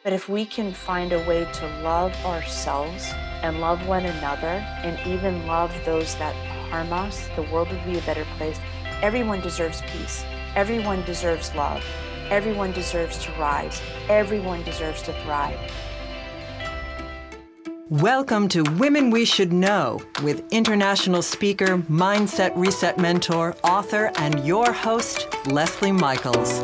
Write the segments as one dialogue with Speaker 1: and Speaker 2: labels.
Speaker 1: But if we can find a way to love ourselves and love one another and even love those that harm us, the world would be a better place. Everyone deserves peace. Everyone deserves love. Everyone deserves to rise. Everyone deserves to thrive.
Speaker 2: Welcome to Women We Should Know with international speaker, mindset reset mentor, author, and your host, Leslie Michaels.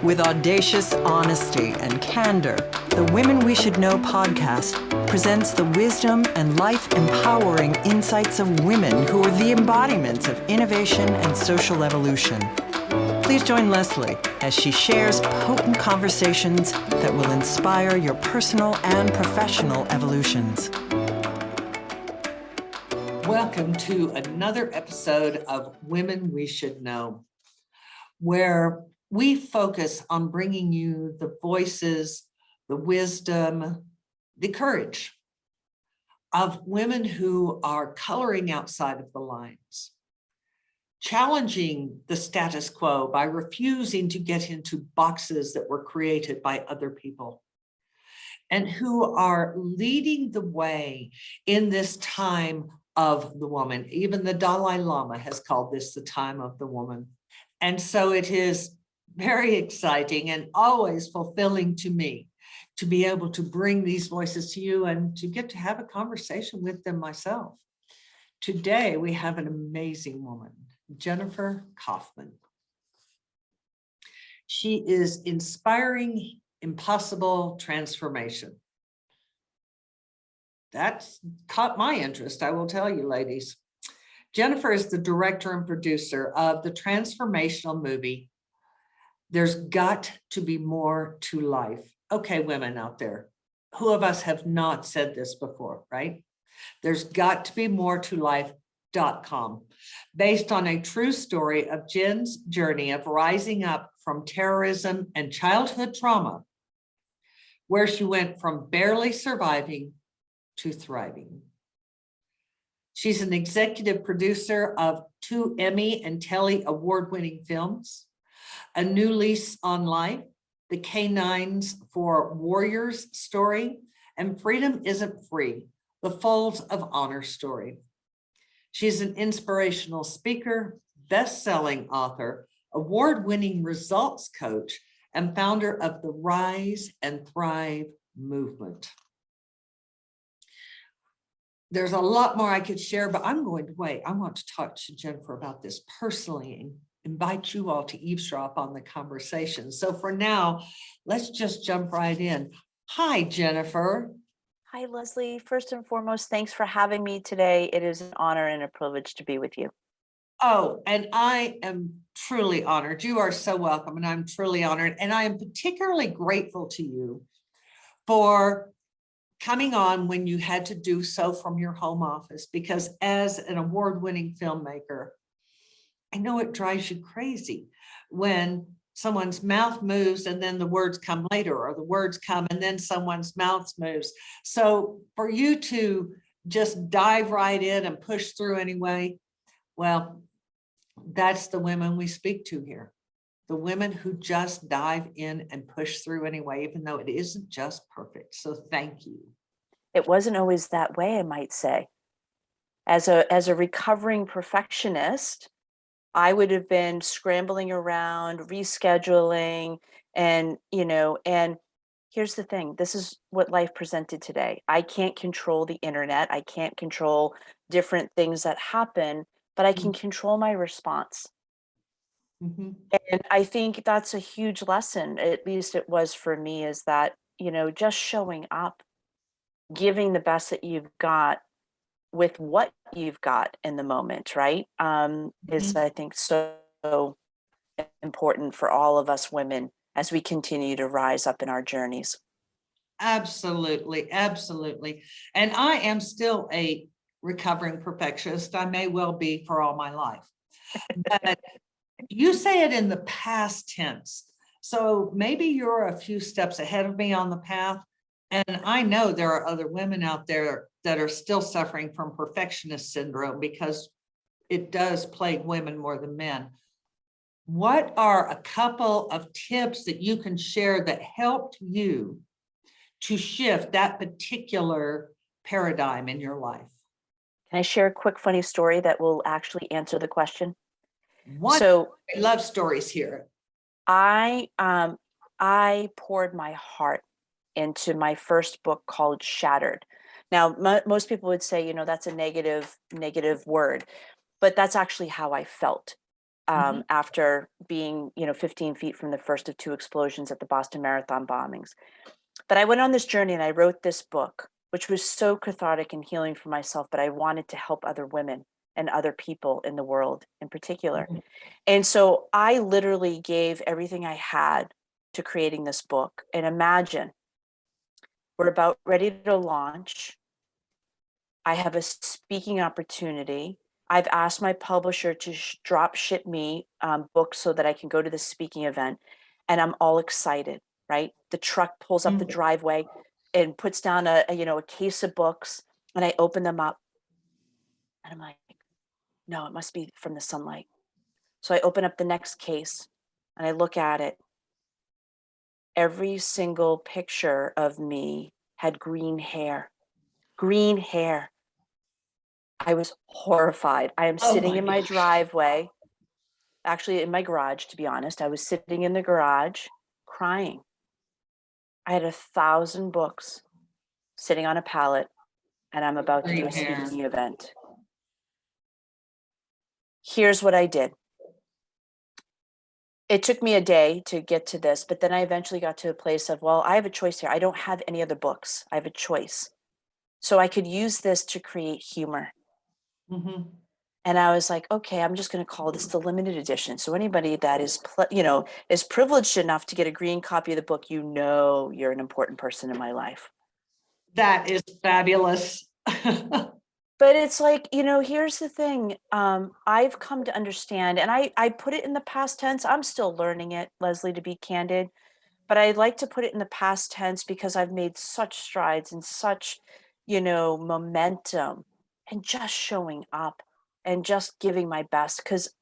Speaker 2: With audacious honesty and candor, the Women We Should Know podcast presents the wisdom and life-empowering insights of women who are the embodiments of innovation and social evolution. Please join Leslie as she shares potent conversations that will inspire your personal and professional evolutions. Welcome to another episode of Women We Should Know, where we focus on bringing you the voices, the wisdom, the courage of women who are coloring outside of the lines, challenging the status quo by refusing to get into boxes that were created by other people, and who are leading the way in this time of the woman. Even the Dalai Lama has called this the time of the woman. And so it is very exciting and always fulfilling to me to be able to bring these voices to you and to get to have a conversation with them myself. Today, we have an amazing woman, Jennifer Kauffman. She is inspiring impossible transformation. That's caught my interest, I will tell you, ladies. Jennifer is the director and producer of the transformational movie, There's Got to Be More to Life. Okay, women out there, who of us have not said this before, right? There's got to be more to life.com, based on a true story of Jen's journey of rising up from terrorism and childhood trauma, where she went from barely surviving to thriving. She's an executive producer of 2 Emmy and Telly award-winning films, A New Lease on Life, The Canines for Warriors story, and Freedom Isn't Free, The Folds of Honor story. She's an inspirational speaker, best-selling author, award-winning results coach, and founder of the Rise and Thrive movement. There's a lot more I could share, but I'm going to wait. I want to talk to Jennifer about this personally and invite you all to eavesdrop on the conversation. So for now, let's just jump right in. Hi, Jennifer.
Speaker 1: Hi, Leslie. First and foremost, thanks for having me today. It is an honor and a privilege to be with you.
Speaker 2: Oh, and I am truly honored. You are so welcome, and I'm truly honored. And I am particularly grateful to you for coming on when you had to do so from your home office, because as an award-winning filmmaker, I know it drives you crazy when someone's mouth moves and then the words come later, or the words come and then someone's mouth moves. So for you to just dive right in and push through anyway, well, that's the women we speak to here. The women who just dive in and push through anyway, even though it isn't just perfect. So thank you.
Speaker 1: It wasn't always that way, I might say. As a recovering perfectionist, I would have been scrambling around, rescheduling, and here's the thing. This is what life presented today. I can't control the internet. I can't control different things that happen, but I can control my response.
Speaker 2: Mm-hmm.
Speaker 1: And I think that's a huge lesson, at least it was for me, is that, just showing up, giving the best that you've got with what you've got in the moment, right? Is, I think, so important for all of us women as we continue to rise up in our journeys.
Speaker 2: Absolutely, absolutely. And I am still a recovering perfectionist. I may well be for all my life. But you say it in the past tense. So maybe you're a few steps ahead of me on the path. And I know there are other women out there that are still suffering from perfectionist syndrome, because it does plague women more than men. What are a couple of tips that you can share that helped you to shift that particular paradigm in your life?
Speaker 1: Can I share a quick funny story that will actually answer the question?
Speaker 2: One,
Speaker 1: So
Speaker 2: I love stories here.
Speaker 1: I poured my heart into my first book called Shattered. Now, most people would say, that's a negative word, but that's actually how I felt after being, 15 feet from the first of two explosions at the Boston Marathon bombings. But I went on this journey and I wrote this book, which was so cathartic and healing for myself, but I wanted to help other women and other people in the world in particular.
Speaker 2: Mhm.
Speaker 1: And so I literally gave everything I had to creating this book. And imagine we're about ready to launch. I have a speaking opportunity. I've asked my publisher to drop ship me books so that I can go to the speaking event. And I'm all excited, right? The truck pulls up the driveway and puts down a case of books. And I open them up. And I'm like, no, it must be from the sunlight. So I open up the next case and I look at it. Every single picture of me had green hair. Green hair. I was horrified. I am
Speaker 2: Oh
Speaker 1: sitting
Speaker 2: my
Speaker 1: in my
Speaker 2: gosh.
Speaker 1: driveway, actually in my garage, to be honest. I was sitting in the garage crying. I had 1,000 books sitting on a pallet, and I'm about to do
Speaker 2: Green
Speaker 1: a
Speaker 2: hair.
Speaker 1: speaking event. Here's what I did. It took me a day to get to this, but then I eventually got to a place of, well, I have a choice here. I don't have any other books. I have a choice. So I could use this to create humor.
Speaker 2: Mhm.
Speaker 1: And I was like, okay, I'm just going to call this the limited edition. So anybody that is privileged enough to get a green copy of the book, you're an important person in my life.
Speaker 2: That is fabulous.
Speaker 1: But it's like, here's the thing. I've come to understand, and I put it in the past tense. I'm still learning it, Leslie, to be candid. But I like to put it in the past tense because I've made such strides and such, momentum and just showing up and just giving my best. Because,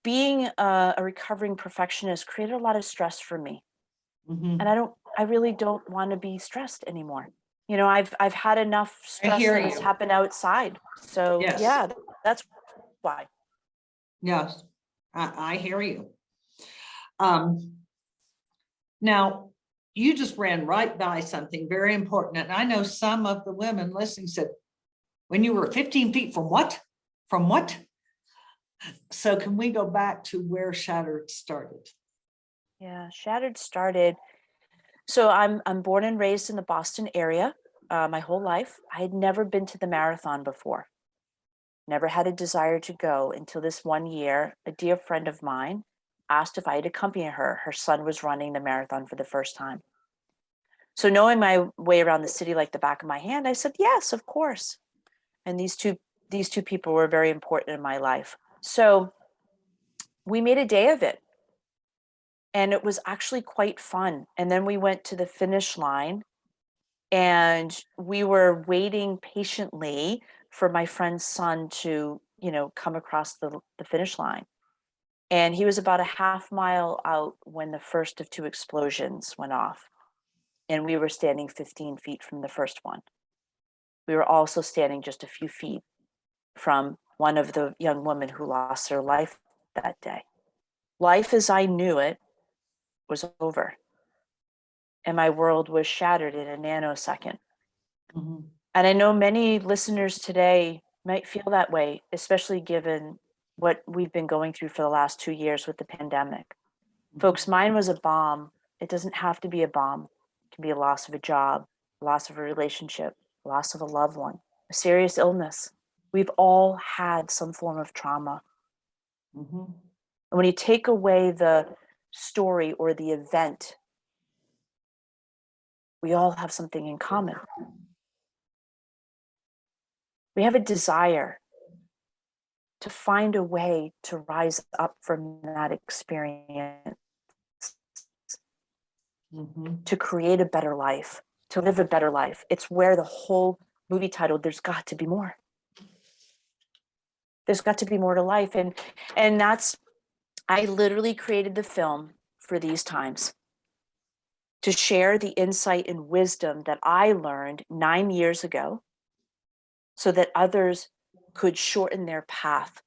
Speaker 1: being a recovering perfectionist created a lot of stress for me. And
Speaker 2: Mhm.
Speaker 1: I really don't want to be stressed anymore. I've had enough
Speaker 2: I
Speaker 1: stress
Speaker 2: hear
Speaker 1: that has
Speaker 2: you.
Speaker 1: happened outside. So
Speaker 2: Yes.
Speaker 1: yeah, that's why.
Speaker 2: Yes. I hear you. Um, Now, you just ran right by something very important. And I know some of the women listening said, when you were 15 feet from what? From what? So can we go back to where Shattered started?
Speaker 1: Yeah, Shattered started. So I'm born and raised in the Boston area my whole life. I had never been to the marathon before. Never had a desire to go until this one year, a dear friend of mine asked if I'd accompany her. Her son was running the marathon for the first time. So knowing my way around the city like the back of my hand, I said, yes, of course. And these two people were very important in my life. So we made a day of it. And it was actually quite fun. And then we went to the finish line and we were waiting patiently for my friend's son to, come across the finish line. And he was about a half mile out when the first of two explosions went off. And we were standing 15 feet from the first one. We were also standing just a few feet from one of the young women who lost their life that day. Life as I knew it was over, and my world was shattered in a nanosecond.
Speaker 2: Mhm.
Speaker 1: And I know many listeners today might feel that way, especially given what we've been going through for the last 2 years with the pandemic.
Speaker 2: Mhm.
Speaker 1: Folks, mine was a bomb. It doesn't have to be a bomb. It can be a loss of a job, loss of a relationship, loss of a loved one, a serious illness. We've all had some form of trauma.
Speaker 2: Mhm.
Speaker 1: And when you take away the story or the event, we all have something in common. We have a desire to find a way to rise up from that experience,
Speaker 2: Mhm.
Speaker 1: to create a better life, to live a better life. It's where the whole movie titled There's Got to Be More. There's got to be more to life. And that's I literally created the film for these times, to share the insight and wisdom that I learned 9 years ago so that others could shorten their path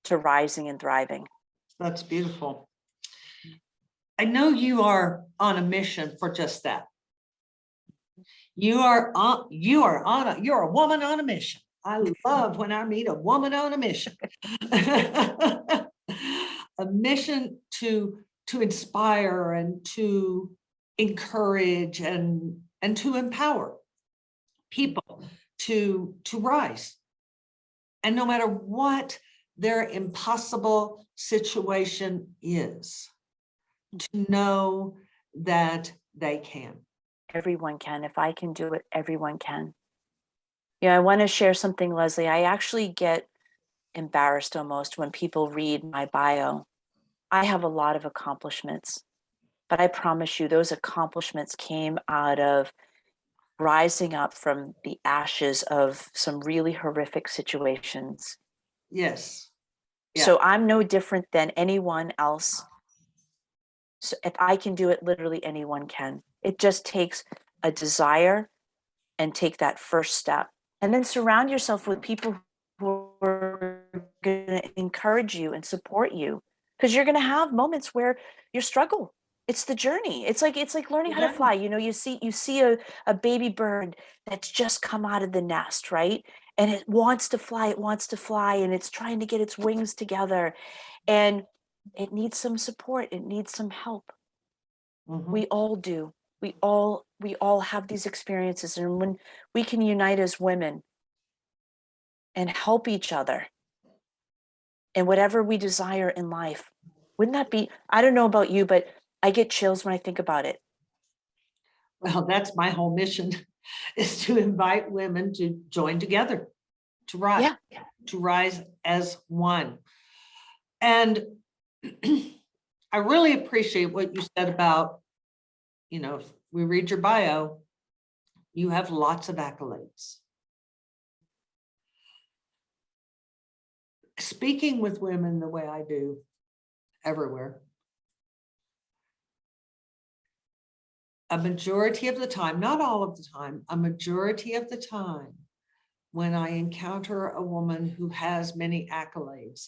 Speaker 1: to rising and thriving.
Speaker 2: That's beautiful. I know you are on a mission for just that. You're a woman on a mission. I love when I meet a woman on a mission. A mission to inspire and to encourage and to empower people to rise. And no matter what their impossible situation is, to know that they can.
Speaker 1: Everyone can. If I can do it, everyone can. I want to share something, Leslie. I actually get embarrassed almost when people read my bio. I have a lot of accomplishments, but I promise you, those accomplishments came out of rising up from the ashes of some really horrific situations.
Speaker 2: Yes. Yeah.
Speaker 1: So I'm no different than anyone else. So if I can do it, literally anyone can. It just takes a desire and take that first step. And then surround yourself with people who are going to encourage you and support you, because you're going to have moments where you struggle. It's the journey. It's like learning how to fly. You see a baby bird that's just come out of the nest, right? And it wants to fly, and it's trying to get its wings together. And it needs some support. It needs some help. We all do. We all have these experiences, and when we can unite as women and help each other in whatever we desire in life, wouldn't that be, I don't know about you, but I get chills when I think about it.
Speaker 2: Well, that's my whole mission, is to invite women to join together, to rise, to rise as one. And I really appreciate what you said about, if we read your bio, you have lots of accolades. Speaking with women the way I do everywhere, a majority of the time, not all of the time, a majority of the time, when I encounter a woman who has many accolades,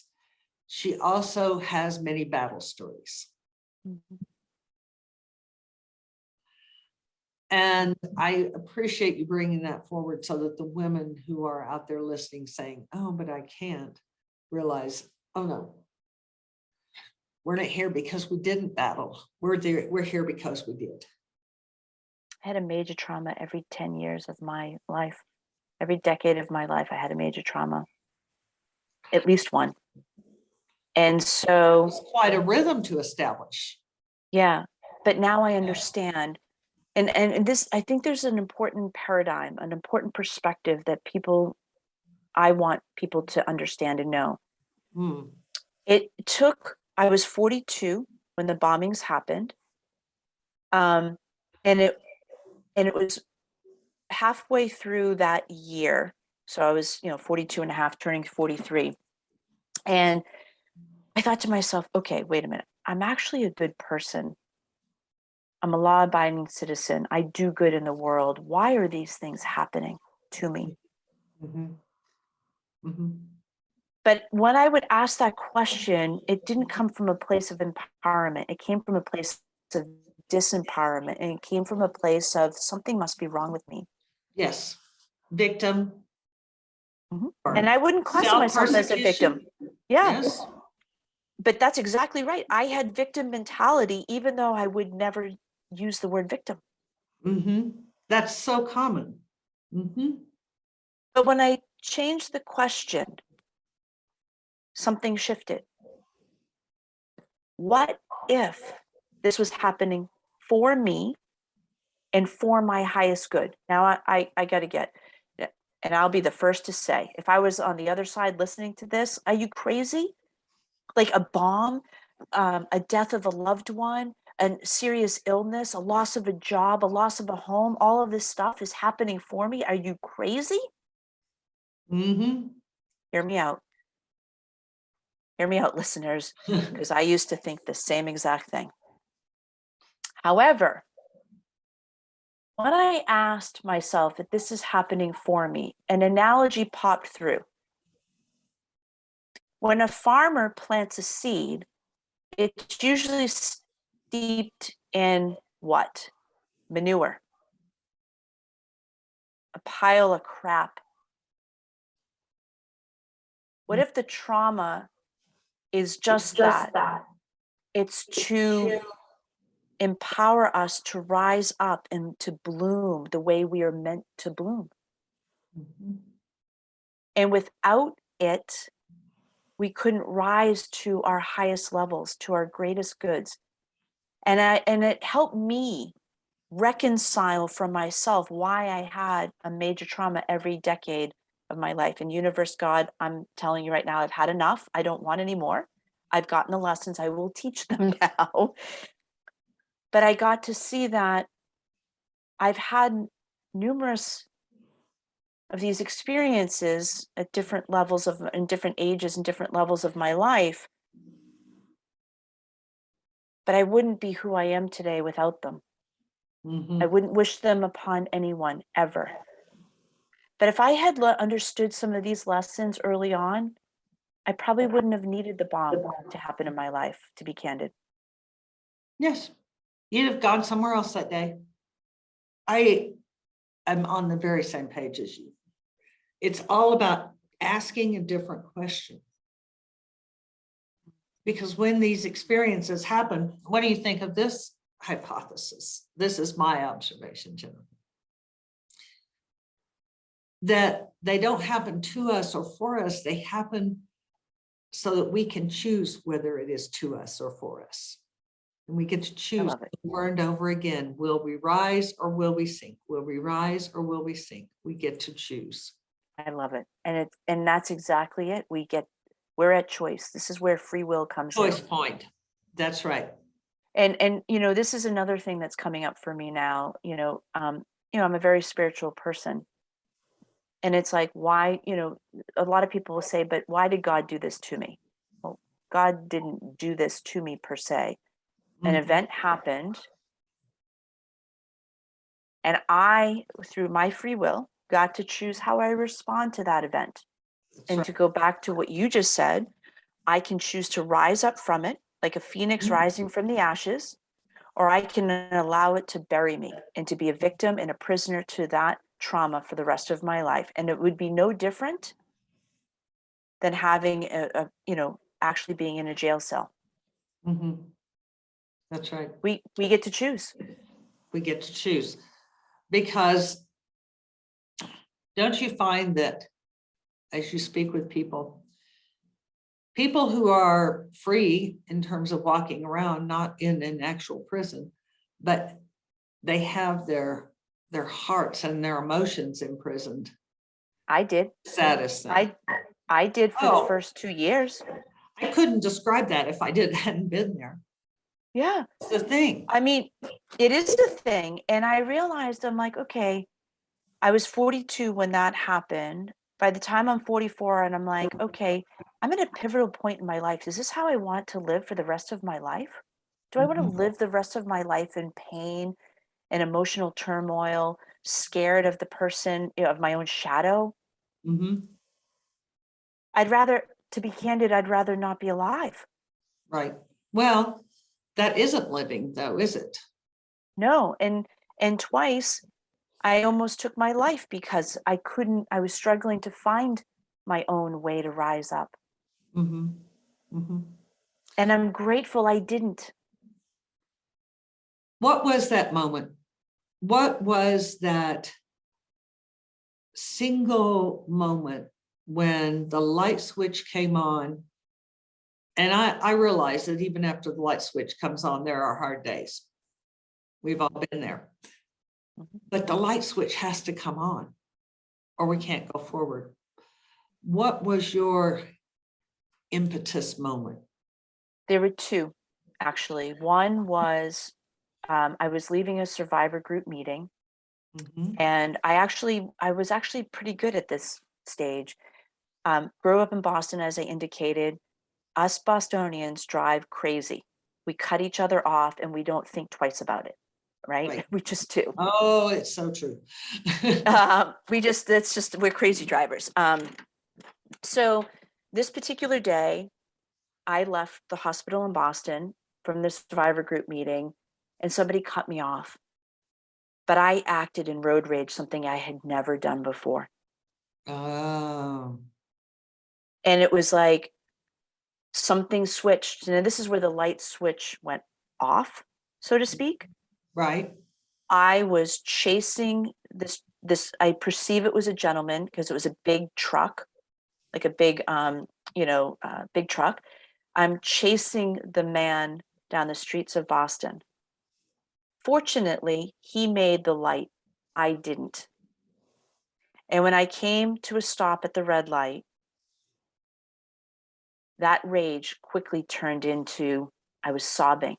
Speaker 2: she also has many battle stories. And I appreciate you bringing that forward so that the women who are out there listening saying, oh, but I can't, realize, oh no, we're not here because we didn't battle. We're here because we did.
Speaker 1: I had a major trauma every 10 years of my life. Every decade of my life, I had a major trauma, at least one. And so
Speaker 2: it's quite a rhythm to establish.
Speaker 1: Yeah, but now I understand. And this, I think there's an important paradigm, an important perspective that I want people to understand and know. I was 42 when the bombings happened. And it was halfway through that year. So I was, 42 and a half, turning 43. And I thought to myself, okay, wait a minute. I'm actually a good person. I'm a law-abiding citizen. I do good in the world. Why are these things happening to me? But when I would ask that question, it didn't come from a place of empowerment. It came from a place of disempowerment, and it came from a place of something must be wrong with me.
Speaker 2: Yes, victim.
Speaker 1: And I wouldn't classify myself as a victim. Yeah.
Speaker 2: Yes.
Speaker 1: But that's exactly right. I had victim mentality, even though I would never use the word victim.
Speaker 2: That's so common.
Speaker 1: But when I changed the question, something shifted. What if this was happening for me and for my highest good? Now I got to get, and I'll be the first to say, if I was on the other side listening to this, are you crazy? Like a bomb, a death of a loved one, a serious illness, a loss of a job, a loss of a home, all of this stuff is happening for me. Are you crazy? Hear me out. Hear me out, listeners, because I used to think the same exact thing. However, when I asked myself if this is happening for me, an analogy popped through. When a farmer plants a seed, it's usually steeped in what? Manure, a pile of crap. What if the trauma is just that? It's to empower us to rise up and to bloom the way we are meant to bloom.
Speaker 2: Mhm.
Speaker 1: And without it, we couldn't rise to our highest levels, to our greatest goods. And it helped me reconcile for myself why I had a major trauma every decade of my life. And universe, God, I'm telling you right now, I've had enough. I don't want any more. I've gotten the lessons. I will teach them now. But I got to see that I've had numerous of these experiences at different levels of, in different ages and different levels of my life. But I wouldn't be who I am today without them.
Speaker 2: Mhm.
Speaker 1: I wouldn't wish them upon anyone ever. But if I had understood some of these lessons early on, I probably wouldn't have needed the bomb to happen in my life, to be candid.
Speaker 2: Yes, you'd have gone somewhere else that day. I am on the very same page as you. It's all about asking a different question. Because when these experiences happen, what do you think of this hypothesis? This is my observation, Jennifer. That they don't happen to us or for us, they happen so that we can choose whether it is to us or for us. And we get to
Speaker 1: I
Speaker 2: choose
Speaker 1: love it.
Speaker 2: over and over again. Will we rise or will we sink? Will we rise or will we sink? We get to choose.
Speaker 1: I love it. And that's exactly it. We're at choice. This is where free will comes in.
Speaker 2: Choice point. That's right.
Speaker 1: And this is another thing that's coming up for me now. I'm a very spiritual person. And it's like, why, a lot of people will say, but why did God do this to me? Well, God didn't do this to me per se. An
Speaker 2: Mhm.
Speaker 1: event happened, and I, through my free will, got to choose how I respond to that event.
Speaker 2: That's
Speaker 1: And
Speaker 2: right.
Speaker 1: to go back to what you just said, I can choose to rise up from it, like a phoenix
Speaker 2: Mhm.
Speaker 1: rising from the ashes, or I can allow it to bury me and to be a victim and a prisoner to that trauma for the rest of my life. And it would be no different than having actually being in a jail cell.
Speaker 2: Mhm. That's right.
Speaker 1: We get to choose.
Speaker 2: We get to choose because don't you find that as you speak with people, people who are free in terms of walking around, not in an actual prison, but they have their hearts and their emotions imprisoned.
Speaker 1: I did.
Speaker 2: Saddest thing.
Speaker 1: I did for the
Speaker 2: Oh,
Speaker 1: first 2 years.
Speaker 2: I couldn't describe that if I hadn't been there.
Speaker 1: Yeah.
Speaker 2: It's the thing.
Speaker 1: I mean, it is the thing. And I realized I'm like, okay, I was 42 when that happened. By the time I'm 44, and I'm like, okay, I'm at a pivotal point in my life. Is this how I want to live for the rest of my life? Do I want to
Speaker 2: Mhm.
Speaker 1: live the rest of my life in pain and emotional turmoil, scared of the person, of my own shadow?
Speaker 2: Mhm.
Speaker 1: To be candid, I'd rather not be alive.
Speaker 2: Right. Well, that isn't living though, is it?
Speaker 1: No. And twice I almost took my life because I was struggling to find my own way to rise up.
Speaker 2: Mhm. Mhm.
Speaker 1: And I'm grateful I didn't.
Speaker 2: What was that moment? What was that single moment when the light switch came on? And I realize that even after the light switch comes on, there are hard days. We've all been there.
Speaker 1: Mhm.
Speaker 2: But the light switch has to come on or we can't go forward. What was your impetus moment?
Speaker 1: There were two, actually. One was I was leaving a survivor group meeting,
Speaker 2: Mhm.
Speaker 1: and I was actually pretty good at this stage. Grew up in Boston, as I indicated. Us Bostonians drive crazy. We cut each other off and we don't think twice about it. right?
Speaker 2: Right.
Speaker 1: We just do.
Speaker 2: Oh, it's so true.
Speaker 1: We're crazy drivers. So this particular day, I left the hospital in Boston from the survivor group meeting, and somebody cut me off. But I acted in road rage, something I had never done before.
Speaker 2: Oh,
Speaker 1: And it was like something switched. And this is where the light switch went off, so to speak.
Speaker 2: right.
Speaker 1: I was chasing this I perceive it was a gentleman because it was a big truck, like a big big truck. I'm chasing the man down the streets of Boston. Fortunately, he made the light. I didn't. And when I came to a stop at the red light, that rage quickly turned into I was sobbing.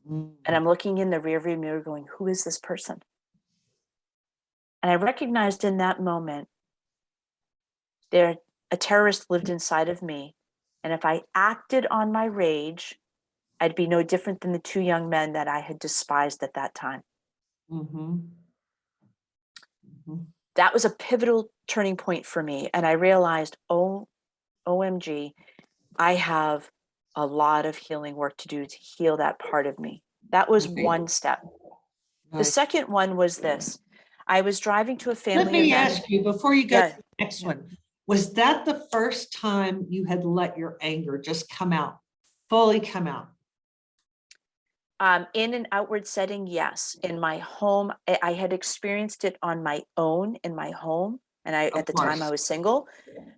Speaker 2: Mm.
Speaker 1: And I'm looking in the rearview mirror going, who is this person? And I recognized in that moment there a terrorist lived inside of me. And if I acted on my rage, I'd be no different than the two young men that I had despised at that time.
Speaker 2: Mhm. Mhm.
Speaker 1: That was a pivotal turning point for me. And I realized, oh, OMG, I have a lot of healing work to do to heal that part of me. That was
Speaker 2: Right.
Speaker 1: one step. The
Speaker 2: Right.
Speaker 1: second one was this. I was driving to a
Speaker 2: Let
Speaker 1: family
Speaker 2: me
Speaker 1: event.
Speaker 2: ask you before you go to
Speaker 1: Yeah,
Speaker 2: the next
Speaker 1: yeah.
Speaker 2: one, was that the first time you had let your anger just come out, fully come out?
Speaker 1: In an outward setting, yes. In my home, I had experienced it on my own in my home, and
Speaker 2: Of
Speaker 1: at the time I
Speaker 2: course.
Speaker 1: was single.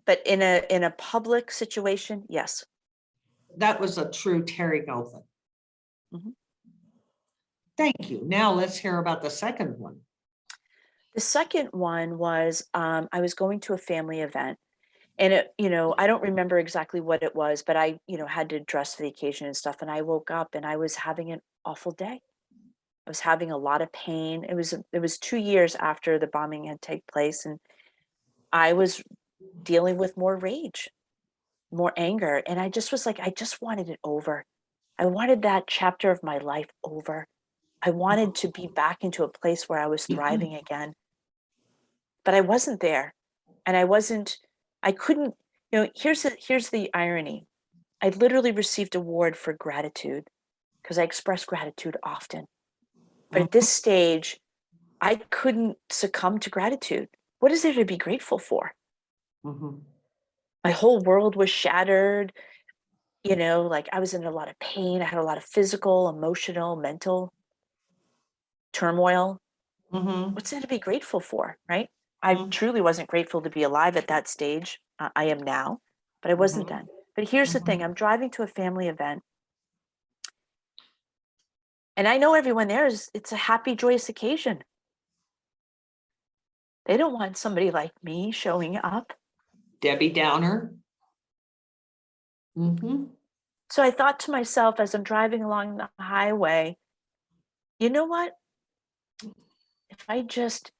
Speaker 1: But in a public situation, yes.
Speaker 2: That was a true Terry Golden.
Speaker 1: Mhm.
Speaker 2: Thank you. Now let's hear about the second one.
Speaker 1: The second one was I was going to a family event, and I don't remember exactly what it was, but I had to dress for the occasion and stuff. And I woke up and I was having an awful day. I was having a lot of pain. It was 2 years after the bombing had taken place, and I was dealing with more rage, more anger, and I just was like, I just wanted it over. I wanted that chapter of my life over. I wanted to be back into a place where I was
Speaker 2: Mhm.
Speaker 1: thriving again, but I wasn't there, and I couldn't. Here's the irony. I literally received award for gratitude because I express gratitude often. But at this stage, I couldn't succumb to gratitude. What is there to be grateful for?
Speaker 2: Mhm.
Speaker 1: My whole world was shattered. Like I was in a lot of pain. I had a lot of physical, emotional, mental turmoil.
Speaker 2: Mhm.
Speaker 1: What's there to be grateful for, right? I
Speaker 2: Mhm.
Speaker 1: truly wasn't grateful to be alive at that stage. I am now, but I wasn't
Speaker 2: Mhm.
Speaker 1: then. But here's the thing,
Speaker 2: Mhm.
Speaker 1: I'm driving to a family event, and I know everyone there it's a happy, joyous occasion. They don't want somebody like me showing up.
Speaker 2: Debbie Downer. Mhm.
Speaker 1: So I thought to myself as I'm driving along the highway, you know what? If I just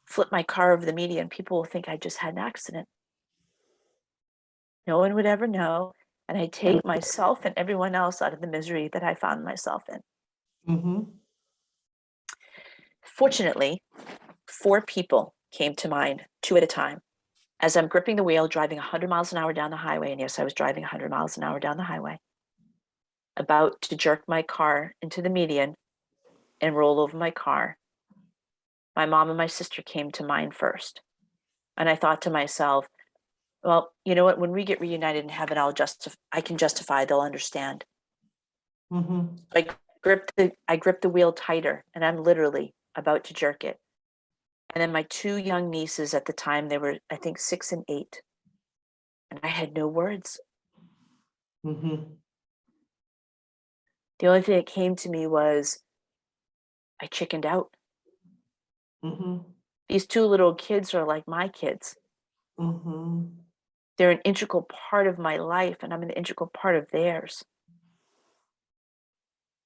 Speaker 1: flip my car over the median, people will think I just had an accident. No one would ever know. And I take myself and everyone else out of the misery that I found myself in.
Speaker 2: Mhm.
Speaker 1: Fortunately, four people came to mind, two at a time, as I'm gripping the wheel, driving 100 miles an hour down the highway. And yes, I was driving 100 miles an hour down the highway, about to jerk my car into the median and roll over my car. My mom and my sister came to mind first. And I thought to myself, well, you know what? When we get reunited in heaven, I can justify, they'll understand.
Speaker 2: Mhm.
Speaker 1: I gripped the wheel tighter, and I'm literally about to jerk it. And then my two young nieces at the time, they were, I think, 6 and 8. And I had no words.
Speaker 2: Mhm.
Speaker 1: The only thing that came to me was I chickened out.
Speaker 2: Mhm.
Speaker 1: These two little kids are like my kids.
Speaker 2: Mhm.
Speaker 1: They're an integral part of my life, and I'm an integral part of theirs.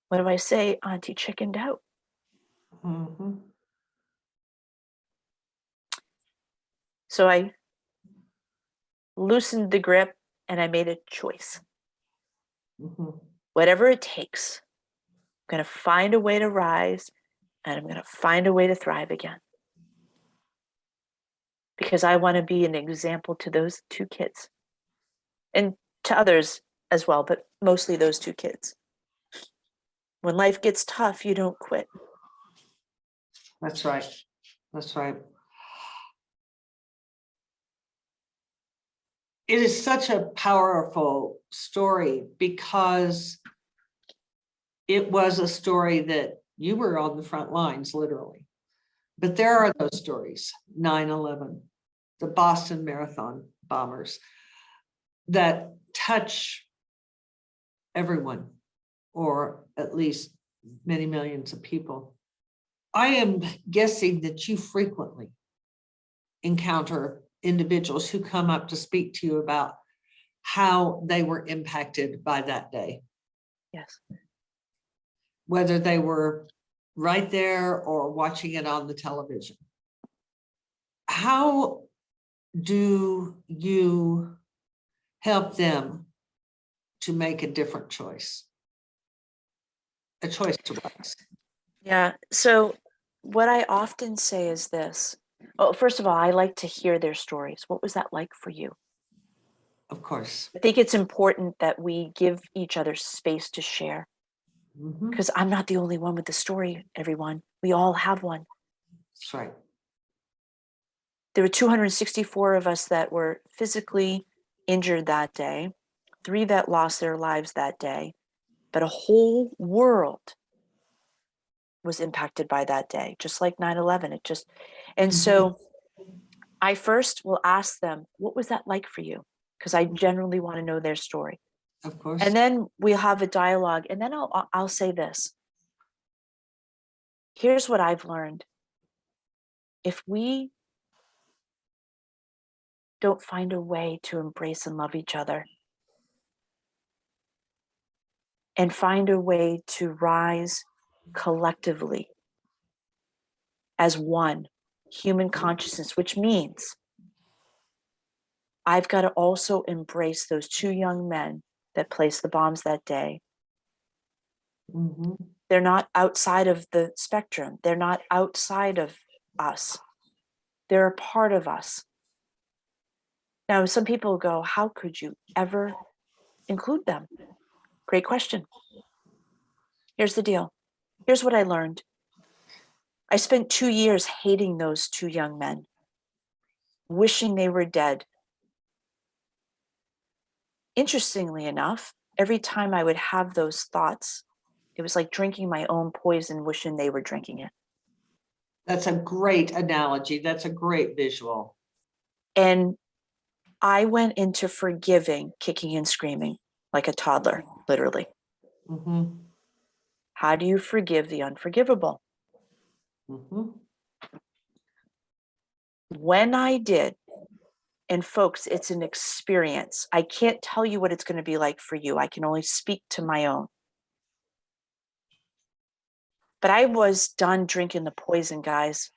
Speaker 1: What do I say? Auntie chickened out.
Speaker 2: Mhm.
Speaker 1: So I loosened the grip and I made a choice.
Speaker 2: Mhm.
Speaker 1: Whatever it takes, I'm going to find a way to rise. and I'm going to find a way to thrive again. Because I want to be an example to those two kids and to others as well, but mostly those two kids. When life gets tough, you don't quit.
Speaker 2: That's right. That's right. It is such a powerful story because it was a story that you were on the front lines, literally. But there are those stories, 9/11, the Boston Marathon bombers, that touch everyone, or at least many millions of people. I am guessing that you frequently encounter individuals who come up to speak to you about how they were impacted by that day.
Speaker 1: Yes.
Speaker 2: Whether they were right there or watching it on the television. How do you help them to make a different choice? A choice to rise.
Speaker 1: Yeah. So what I often say is this. Oh, first of all, I like to hear their stories. What was that like for you?
Speaker 2: Of course.
Speaker 1: I think it's important that we give each other space to share,
Speaker 2: Mhm.
Speaker 1: because I'm not the only one with the story, everyone. We all have one.
Speaker 2: That's right.
Speaker 1: There were 264 of us that were physically injured that day, 3 that lost their lives that day, but a whole world was impacted by that day, just like 9/11. It just, and so I first will ask them, what was that like for you? Because I generally want to know their story.
Speaker 2: Of course.
Speaker 1: And then we'll have a dialogue, and then I'll say this. Here's what I've learned. If we don't find a way to embrace and love each other and find a way to rise collectively as one human consciousness, which means I've got to also embrace those 2 young men that placed the bombs that day.
Speaker 2: Mhm.
Speaker 1: They're not outside of the spectrum. They're not outside of us. They're a part of us. Now, some people go, how could you ever include them? Great question. Here's the deal. Here's what I learned. I spent 2 years hating those 2 young men, wishing they were dead. Interestingly enough, every time I would have those thoughts, it was like drinking my own poison, wishing they were drinking it.
Speaker 2: That's a great analogy. That's a great visual.
Speaker 1: And I went into forgiving, kicking and screaming like a toddler, literally.
Speaker 2: Mhm.
Speaker 1: How do you forgive the unforgivable?
Speaker 2: Mhm.
Speaker 1: When I did, and folks, it's an experience. I can't tell you what it's going to be like for you. I can only speak to my own. But I was done drinking the poison, guys.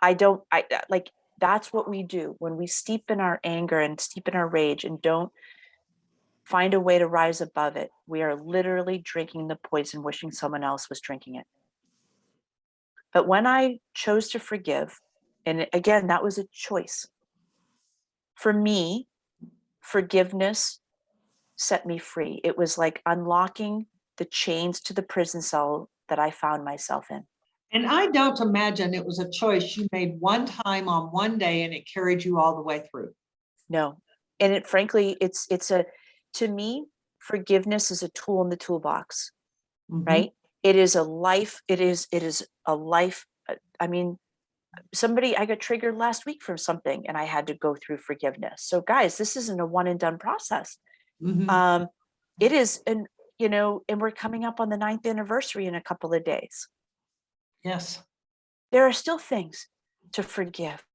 Speaker 1: Like, that's what we do when we steep in our anger and steep in our rage and don't find a way to rise above it. We are literally drinking the poison, wishing someone else was drinking it. But when I chose to forgive, and again, that was a choice. For me, forgiveness set me free. It was like unlocking the chains to the prison cell that I found myself in.
Speaker 2: And I don't imagine it was a choice you made one time on one day and it carried you all the way through.
Speaker 1: No. And it frankly, to me, forgiveness is a tool in the toolbox,
Speaker 2: Mhm.
Speaker 1: right? It is a life, it is a life. I mean, I got triggered last week from something and I had to go through forgiveness. So guys, this isn't a one and done process.
Speaker 2: Mhm.
Speaker 1: It is, and and we're coming up on the 9th anniversary in a couple of days.
Speaker 2: Yes.
Speaker 1: There are still things to forgive.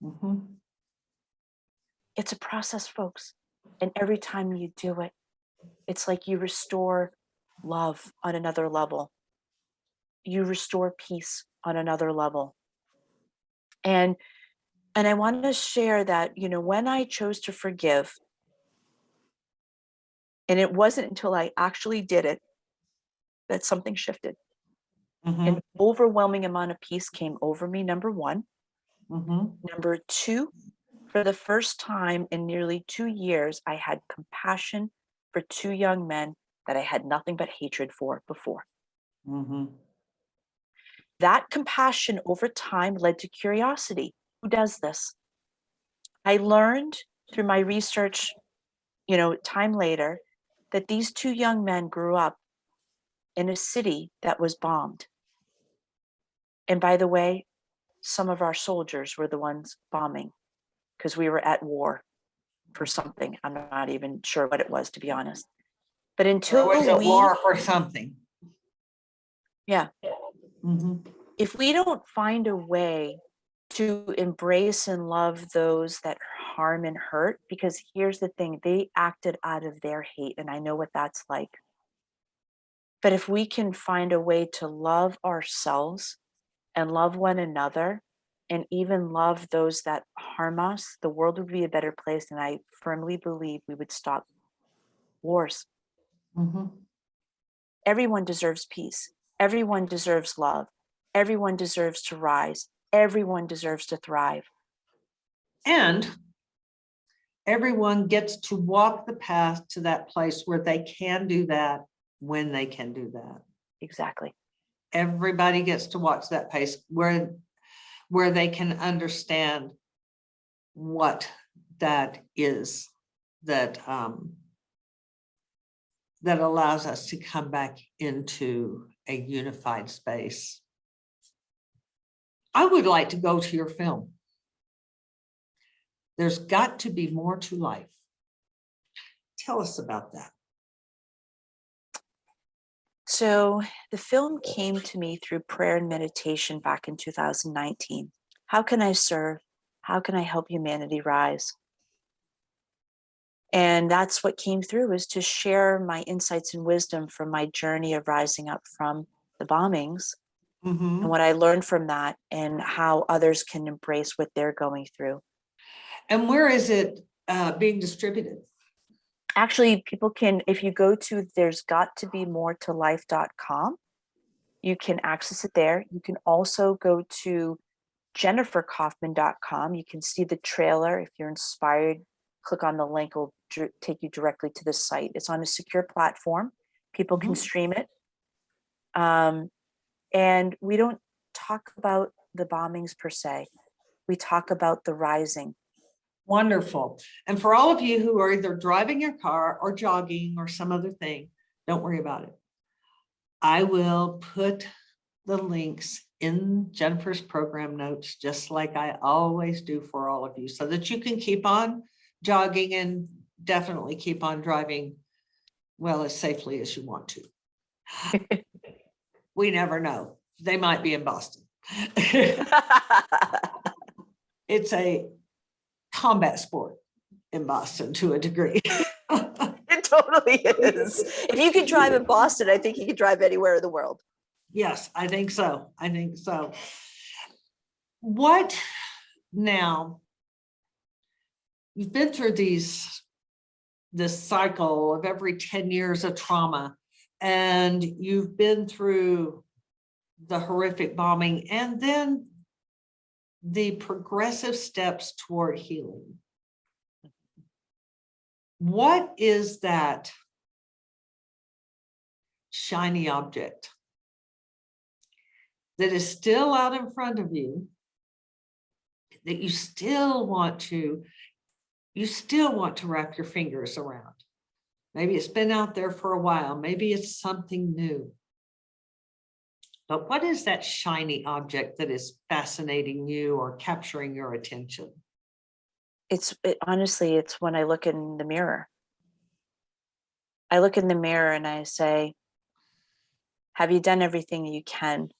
Speaker 2: Mhm.
Speaker 1: It's a process, folks. And every time you do it, it's like you restore love on another level. You restore peace on another level. And I want to share that, when I chose to forgive, and it wasn't until I actually did it that something shifted.
Speaker 2: Mhm.
Speaker 1: An overwhelming amount of peace came over me, number one.
Speaker 2: Mhm.
Speaker 1: Number two, for the first time in nearly 2 years, I had compassion for two young men that I had nothing but hatred for before.
Speaker 2: Mhm.
Speaker 1: That compassion over time led to curiosity. Who does this? I learned through my research, time later, that these two young men grew up in a city that was bombed. And by the way, some of our soldiers were the ones bombing because we were at war for something. I'm not even sure what it was, to be honest. But
Speaker 2: Or was
Speaker 1: until
Speaker 2: it
Speaker 1: we,
Speaker 2: war for something?
Speaker 1: yeah,
Speaker 2: Mhm.
Speaker 1: if we don't find a way to embrace and love those that harm and hurt, because here's the thing, they acted out of their hate, and I know what that's like. But if we can find a way to love ourselves and love one another and even love those that harm us, the world would be a better place. And I firmly believe we would stop wars.
Speaker 2: Mhm.
Speaker 1: Everyone deserves peace. Everyone deserves love. Everyone deserves to rise. Everyone deserves to thrive.
Speaker 2: And everyone gets to walk the path to that place where they can do that when they can do that.
Speaker 1: Exactly.
Speaker 2: Everybody gets to watch that pace where they can understand what that is that that allows us to come back into a unified space. I would like to go to your film. There's got to be more to life. Tell us about that.
Speaker 1: So the film came to me through prayer and meditation back in 2019. How can I serve? How can I help humanity rise? And that's what came through, is to share my insights and wisdom from my journey of rising up from the bombings and
Speaker 2: Mhm.
Speaker 1: what I learned from that and how others can embrace what they're going through.
Speaker 2: And where is it being distributed?
Speaker 1: Actually, people can, if you go to there's got to be more to life.com, you can access it there. You can also go to jenniferkaufman.com. You can see the trailer. If you're inspired, click on the link, it'll take you directly to the site. It's on a secure platform. People can
Speaker 2: Mhm.
Speaker 1: stream it. And we don't talk about the bombings per se. We talk about the rising.
Speaker 2: Wonderful. And for all of you who are either driving your car or jogging or some other thing, don't worry about it. I will put the links in Jennifer's program notes, just like I always do for all of you, so that you can keep on jogging and definitely keep on driving, well, as safely as you want to. We never know. They might be in Boston. It's a combat sport in Boston to a degree.
Speaker 1: It totally is. If you could drive in Boston, I think you could drive anywhere in the world.
Speaker 2: Yes, I think so. I think so. What now? You've been through this cycle of every 10 years of trauma, and you've been through the horrific bombing and then the progressive steps toward healing. What is that shiny object that is still out in front of you that you still want to wrap your fingers around? Maybe it's been out there for a while, maybe it's something new. But what is that shiny object that is fascinating you or capturing your attention?
Speaker 1: Honestly, it's when I look in the mirror. I look in the mirror and I say, have you done everything you can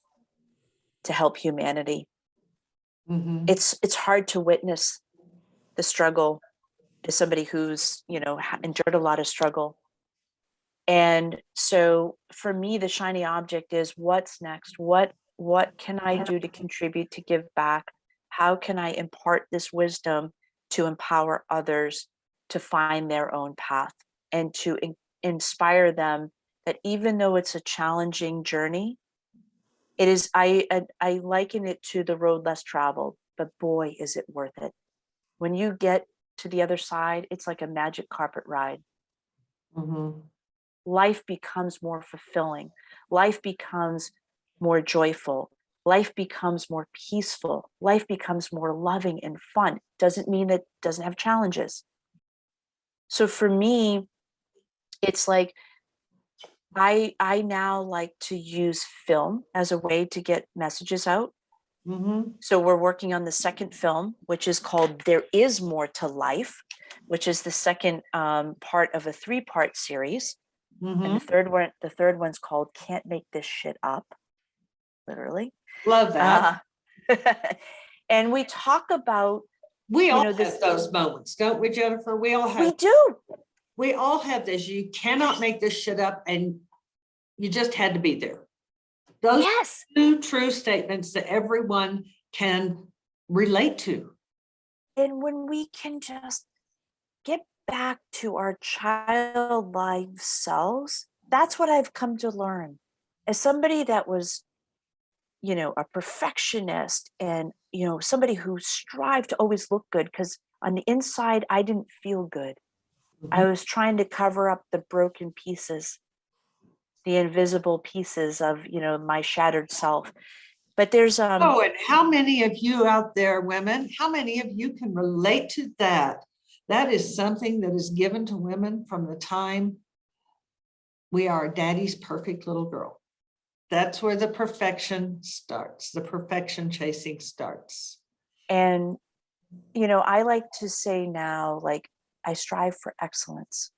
Speaker 1: to help humanity?
Speaker 2: Mhm.
Speaker 1: It's hard to witness the struggle as somebody who's, endured a lot of struggle. And so for me, the shiny object is what's next? What can I do to contribute, to give back? How can I impart this wisdom to empower others to find their own path and to inspire them that even though it's a challenging journey, It is, I liken it to the road less traveled, but boy, is it worth it. When you get to the other side, it's like a magic carpet ride.
Speaker 2: Mm-hmm.
Speaker 1: Life becomes more fulfilling. Life becomes more joyful. Life becomes more peaceful. Life becomes more loving and fun. Doesn't mean it doesn't have challenges. So for me, it's like I now like to use film as a way to get messages out.
Speaker 2: Mm-hmm.
Speaker 1: So we're working on the second film, which is called There Is More to Life, which is the second part of a 3-part series. And
Speaker 2: Mm-hmm.
Speaker 1: the third one's called Can't Make This Shit Up, literally.
Speaker 2: Love that.
Speaker 1: And we talk about,
Speaker 2: We all
Speaker 1: this.
Speaker 2: have those moments, don't we, Jennifer? We all have.
Speaker 1: We do.
Speaker 2: We all have this. You cannot make this shit up, and you just had to be there. Those
Speaker 1: Yes.
Speaker 2: two true statements that everyone can relate to.
Speaker 1: And when we can just get back to our childlike selves, that's what I've come to learn. As somebody that was, a perfectionist and, somebody who strived to always look good, because on the inside, I didn't feel good. I was trying to cover up the broken pieces, the invisible pieces of, my shattered self. But there's
Speaker 2: Oh, and how many of you out there, women, how many of you can relate to that? That is something that is given to women from the time we are daddy's perfect little girl. That's where the perfection starts. The perfection chasing starts.
Speaker 1: and I like to say now, like, I strive for excellence.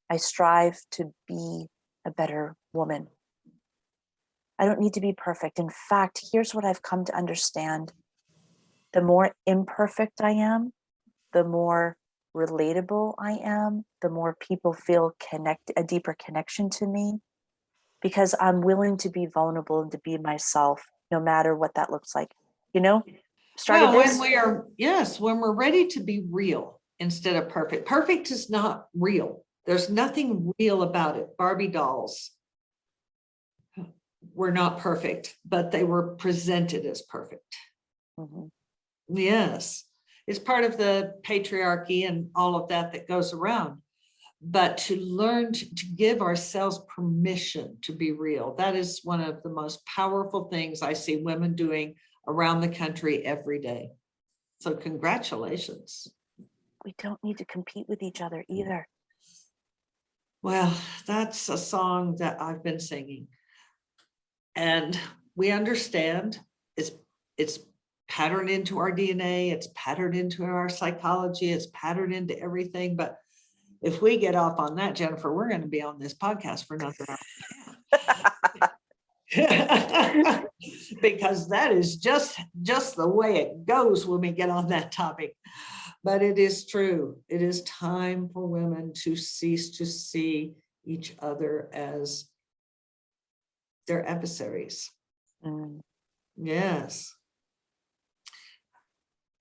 Speaker 1: I strive to be a better woman. I don't need to be perfect. In fact, here's what I've come to understand. The more imperfect I am, the more relatable I am, the more people feel a deeper connection to me, because I'm willing to be vulnerable and to be myself, no matter what that looks like. Started
Speaker 2: Well,
Speaker 1: this.
Speaker 2: when we're ready to be real instead of perfect. Perfect is not real. There's nothing real about it. Barbie dolls were not perfect, but they were presented as perfect.
Speaker 1: Mhm.
Speaker 2: Yes, it's part of the patriarchy and all of that goes around. But to learn to give ourselves permission to be real, that is one of the most powerful things I see women doing around the country every day. So congratulations.
Speaker 1: We don't need to compete with each other either.
Speaker 2: Well, that's a song that I've been singing. And we understand it's patterned into our DNA, it's patterned into our psychology, it's patterned into everything. But if we get off on that, Jennifer, we're going to be on this podcast for another hour. Because that is just the way it goes when we get on that topic. But it is true. It is time for women to cease to see each other as their adversaries.
Speaker 1: Mm.
Speaker 2: Yes.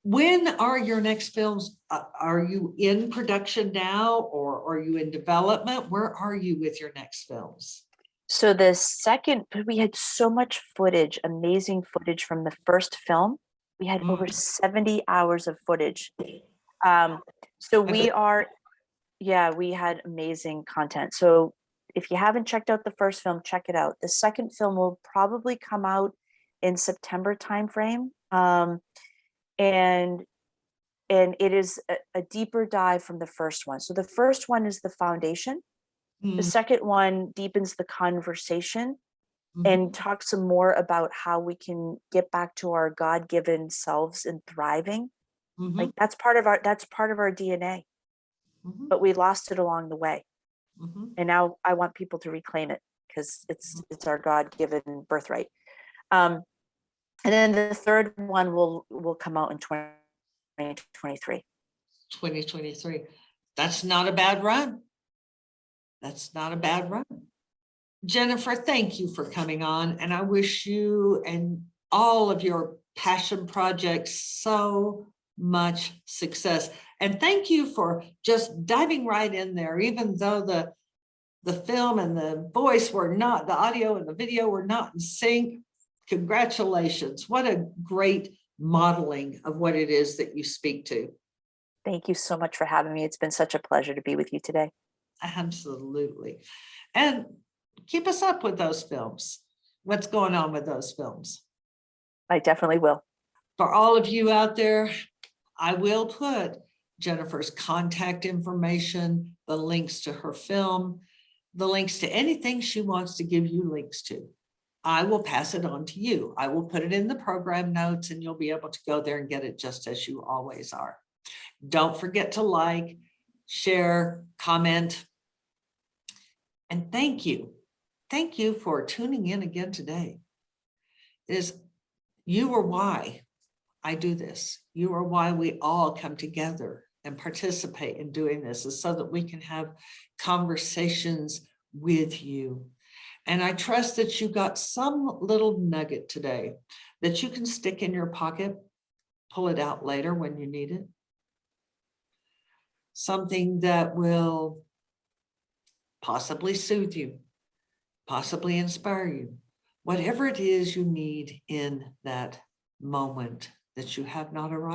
Speaker 2: When are your next films? Are you in production now, or are you in development? Where are you with your next films?
Speaker 1: So we had so much footage, amazing footage from the first film. We had over 70 hours of footage. So we had amazing content. So if you haven't checked out the first film, check it out. The second film will probably come out in September timeframe. And it is a deeper dive from the first one. So the first one is the foundation. The second one deepens the conversation and talks some more about how we can get back to our God-given selves and thriving. Like that's part of our DNA, but we lost it along the way. And now I want people to reclaim it, because it's our God-given birthright. And then the third one will come out in 2023.
Speaker 2: 2023. That's not a bad run. That's not a bad run. Jennifer, thank you for coming on, and I wish you and all of your passion projects so much success. And thank you for just diving right in there, even though the film and the voice were not, the audio and the video were not in sync. Congratulations. What a great modeling of what it is that you speak to.
Speaker 1: Thank you so much for having me. It's been such a pleasure to be with you today.
Speaker 2: Absolutely. And keep us up with those films. What's going on with those films?
Speaker 1: I definitely will.
Speaker 2: For all of you out there, I will put Jennifer's contact information, the links to her film, the links to anything she wants to give you links to. I will pass it on to you. I will put it in the program notes and you'll be able to go there and get it just as you always are. Don't forget to like, share, comment. And thank you. Thank you for tuning in again today. You are why I do this. You are why we all come together and participate in doing this, is so that we can have conversations with you. And I trust that you got some little nugget today that you can stick in your pocket, pull it out later when you need it. Something that will possibly soothe you, possibly inspire you, whatever it is you need in that moment that you have not arrived.